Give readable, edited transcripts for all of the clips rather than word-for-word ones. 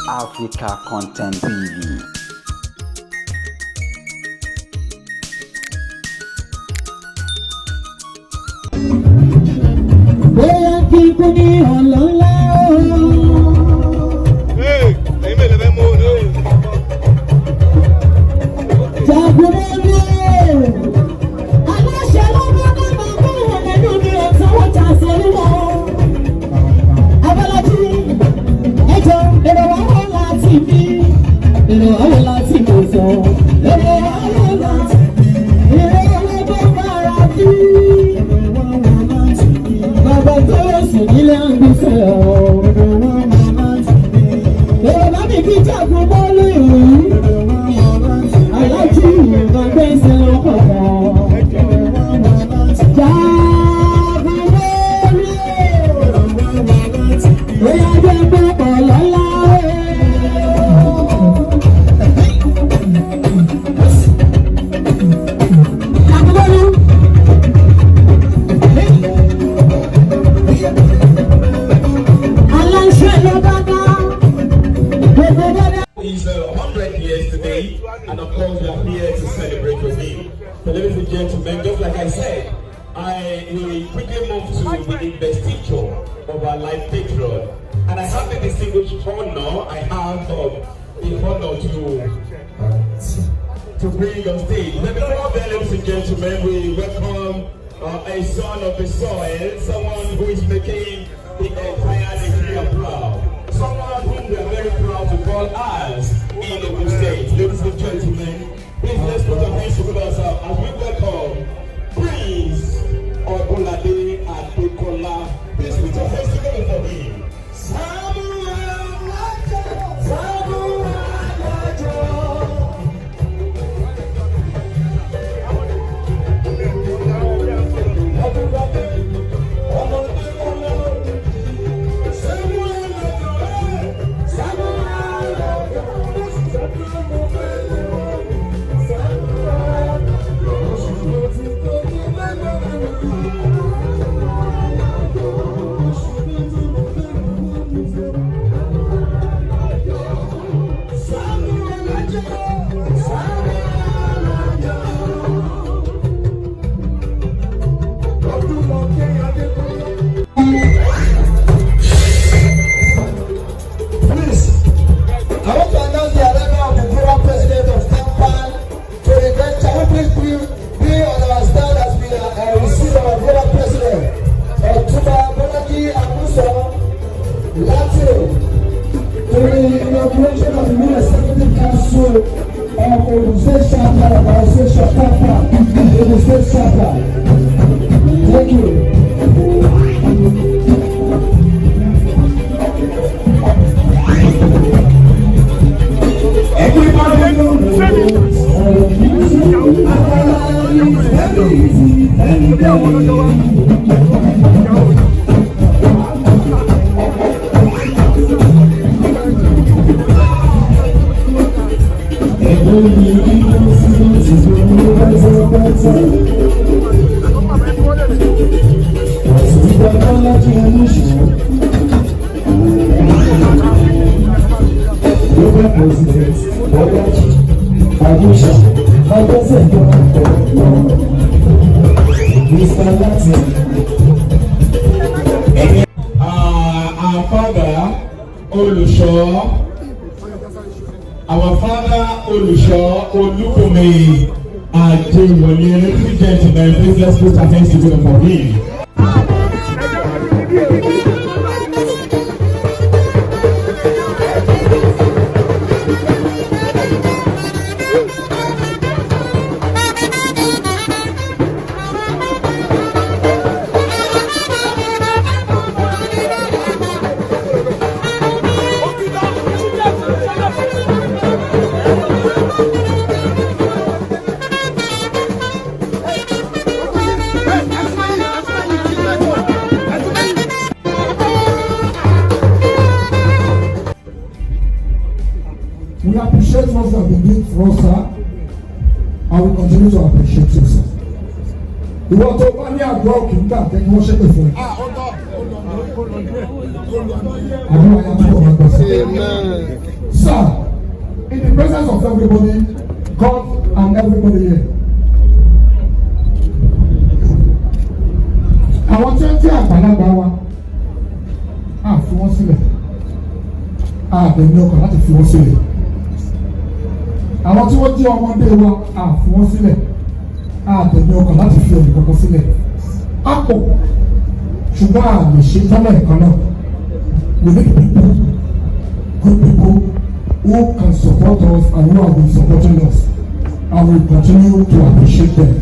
Africa Content TV. It's 100 years today, and of course we are here to celebrate with him. So ladies and gentlemen, just like I said, I will quickly move to the investiture of our life patron. And I have the distinguished honor, I have the honor to bring on stage. But before that, ladies and gentlemen, we welcome a son of the soil, someone who is making the entire Nigeria proud. Someone whom we are very proud to call us in the state. Ladies and gentlemen, please let's put our hands together as we welcome Prince Ogunlade Abeokuta. Please put your hands together for him. Thank you. Our father Olusho Olumo, ladies and gentlemen, please let's put our hands together for him. We appreciate what you have been doing for us, sir, and we continue to appreciate you, sir. Ìwọ tó bá ní àgbà òkè nígbà tẹ́ kí wọ́n ṣépè fún ẹ. Àdúrà yà túbọ̀ máa gbọ́ sí. presence of everybody, God and everybody here. Àwọn tí wọ́n jẹ́ àgbàlagbà wa, a fi wọ́n sílẹ̀, a bẹ̀ ní ọkàn láti fi wọ́n sílẹ̀. Àwọn tí wọ́n jẹ́ ọmọdé wa, a fi wọ́n sílẹ̀, a bẹ̀ ní ọkàn láti fi ẹnì kankan sílẹ̀. A pọ̀ ṣùgbọ́n a lè ṣe tọ́lẹ̀ kan náà. We need people, good people who can support us and who have been supporting us, and we continue to appreciate them.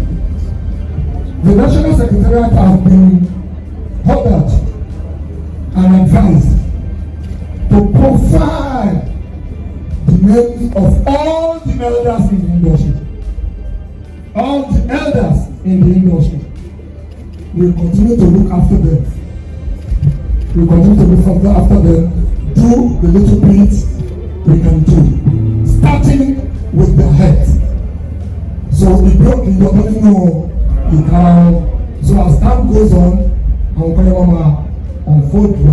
The National Secretariat has been ordered and advised to provide the names of all the elders in the industry. All the elders in the industry. We continue to look after them. We continue to look after them. Do the little bit we can do, starting with the head. So the broke in the body know the cow. So as time goes on, our unfold. We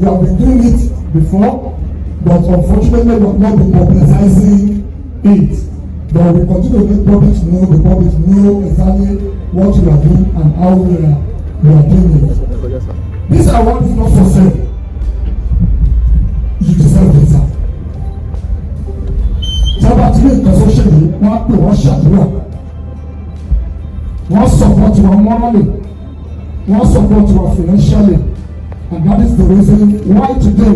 have been doing it before, but unfortunately we have not been publicizing it. But we continue to let the public know exactly what we are doing and how we are doing it. This award is not for sale. You deserve it, sir. Sábà tí ní nǹkan sọ́ṣẹ́ yìí, wọ́n á pè wọ́n ṣàdúrà. Wọ́n support wọn morally. Wọ́n support wọn financially. And that is the reason why today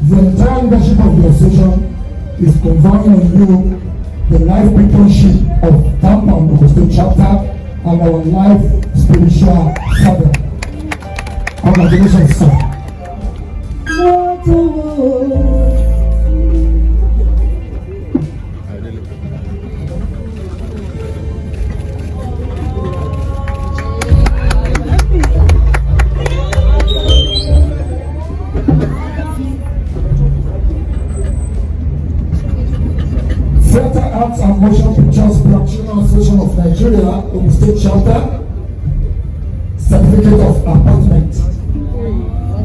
the entire leadership of the association is conferring on you the life patronship of Tampa and Ogun State chapter and our life spiritual father. Congratulations, sir. Theatre Arts and Motion Pictures Production Association of Nigeria, Ogun State Chapter, Certificate of Appointment,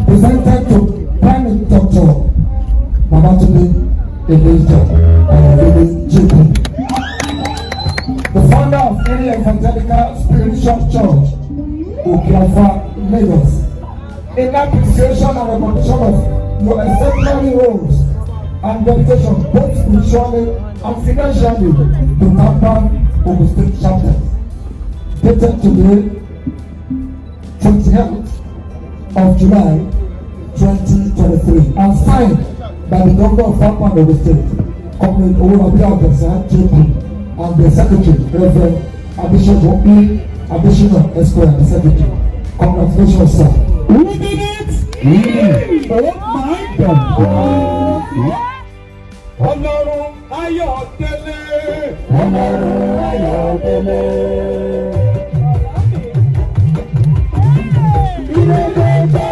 presented to Prime Dr. Babatunde Elija JP, the founder of any evangelical spiritual church, Okiafa, Lagos, in appreciation and recognition of your exemplary roles and dedication both spiritually and financially to Tampa Ogun State Chapter, dated today, 28th of July 2023, and signed by the Governor of Tampa Ogun State, Comrade Abeokuta JP, and the Secretary, Reverend Adeshogo E. Adesina Esquire, the Secretary. Congratulations, sir. We did it! Oh my God! Ọlọ́run Ayọ̀délé. Ọlọ́run Ayọ̀délé. Ilé-ìwé.